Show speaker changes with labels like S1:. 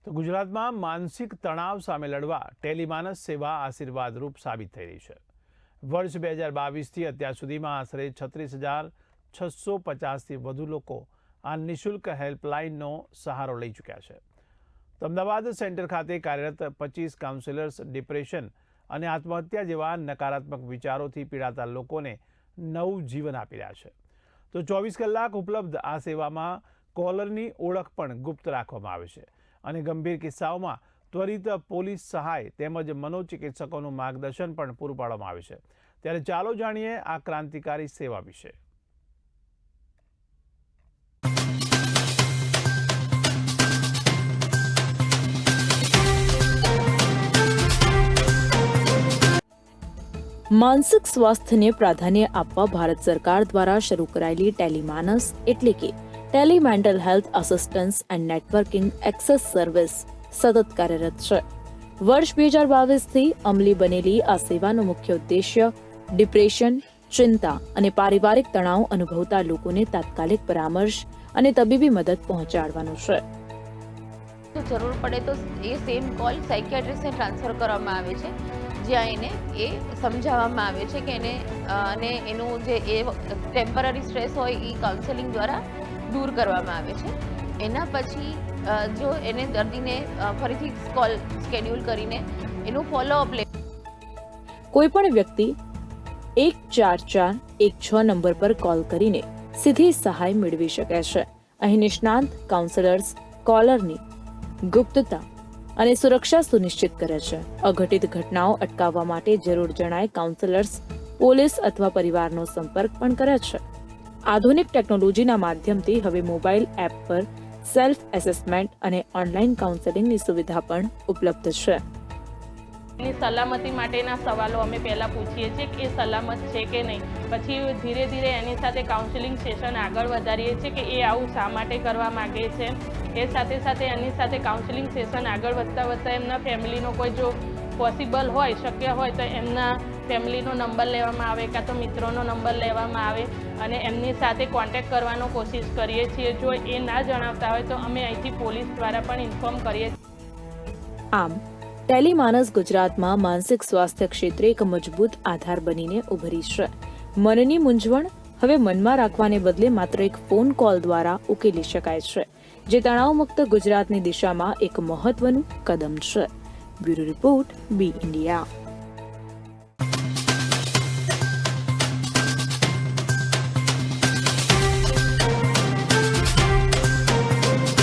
S1: તો ગુજરાતમાં માનસિક તણાવ સામે લડવા ટેલિમાનસ સેવા આશીર્વાદરૂપ સાબિત થઈ રહી છે। વર્ષ 2022થી અત્યાર સુધીમાં આશરે 36,650થી વધુ લોકો આ નિઃશુલ્ક હેલ્પલાઇનનો સહારો લઈ ચૂક્યા છે। તો અમદાવાદ સેન્ટર ખાતે કાર્યરત 25 કાઉન્સિલર્સ ડિપ્રેશન અને આત્મહત્યા જેવા નકારાત્મક વિચારોથી પીડાતા લોકોને નવું જીવન આપી રહ્યા છે। તો 24 કલાક ઉપલબ્ધ આ સેવામાં કોલરની ઓળખ પણ ગુપ્ત રાખવામાં આવે છે અને ગંભીર કિસ્સાઓમાં ત્વરિત પોલીસ સહાય તેમજ મનોચિકિત્સકોનું માર્ગદર્શન પણ પૂરું પાડવામાં આવે છે। ત્યારે ચાલો જાણીએ આ ક્રાંતિકારી સેવા વિશે।
S2: માનસિક સ્વાસ્થ્યને પ્રાધાન્ય આપવા ભારત સરકાર દ્વારા શરૂ કરાયેલી ટેલિમાનસ એટલે કે Tally mental health assistance and networking access service સતત કાર્યરત છે। વર્ષ 2022થી અમલી બનેલી આ સેવાનો મુખ્ય ઉદ્દેશ્ય ડિપ્રેશન, ચિંતા અને પારિવારિક તણાવ અનુભવતા લોકોને તાત્કાલિક પરામર્શ અને તબીબી મદદ પહોંચાડવાનો છે।
S3: જરૂર પડે તો એ સેમ કોલ સાયકિયાટ્રિસ્ટને ટ્રાન્સફર કરવામાં આવે છે, જ્યાં એને એ સમજાવવામાં આવે છે કે એને અને એનું જે એ ટેમ્પરરી સ્ટ્રેસ હોય એ કાઉન્સેલિંગ દ્વારા દૂર કરવામાં આવે છે। એના પછી જો એને દર્દીને ફરીથી કોલ સ્કેડ્યુલ કરીને એનું ફોલોઅપ લે।
S2: કોઈ પણ વ્યક્તિ 14416 નંબર પર કોલ કરીને સીધી સહાય મેળવી શકે છે। અહીં નિષ્ણાંત કાઉન્સેલર્સ કોલરની ગુપ્તતા અને સુરક્ષા સુનિશ્ચિત કરે છે। અઘટિત ઘટનાઓ અટકાવવા માટે જરૂર જણાય કાઉન્સેલર્સ પોલીસ અથવા પરિવારનો સંપર્ક પણ કરે છે। આધુનિક ટેકનોલોજીના માધ્યમથી હવે મોબાઈલ એપ પર સેલ્ફ એસેસમેન્ટ અને ઓનલાઈન કાઉન્સેલિંગની સુવિધા પણ ઉપલબ્ધ છે।
S4: એની સલામતી માટેના સવાલો અમે પહેલાં પૂછીએ છીએ કે એ સલામત છે કે નહીં, પછી ધીરે ધીરે એની સાથે કાઉન્સેલિંગ સેશન આગળ વધારીએ છીએ કે એ આવું શા માટે કરવા માગે છે। એ સાથે સાથે એની સાથે કાઉન્સેલિંગ સેશન આગળ વધતા એમના ફેમિલીનો કોઈ જો પોસિબલ હોય, શક્ય હોય તો એમના ફેમિલીનો નંબર લેવામાં આવે કાં તો મિત્રોનો નંબર લેવામાં આવે અને એમની સાથે કોન્ટેક્ટ કરવાનો કોશિશ કરીએ છીએ। જો એ ના જણાવતા હોય તો અમે અહીંથી પોલીસ દ્વારા પણ ઇન્ફોર્મ કરીએ છીએ।
S2: આમ ટેલિમાનસ ગુજરાતમાં માનસિક સ્વાસ્થ્ય ક્ષેત્રે એક મજબૂત આધાર બનીને ઉભરી છે। મનની મૂંઝવણ હવે મનમાં રાખવાને બદલે માત્ર એક ફોન કોલ દ્વારા ઉકેલી શકાય છે, જે તણાવમુક્ત ગુજરાતની દિશામાં એક મહત્વનું કદમ છે। બ્યુરો રિપોર્ટ, બી ઇન્ડિયા।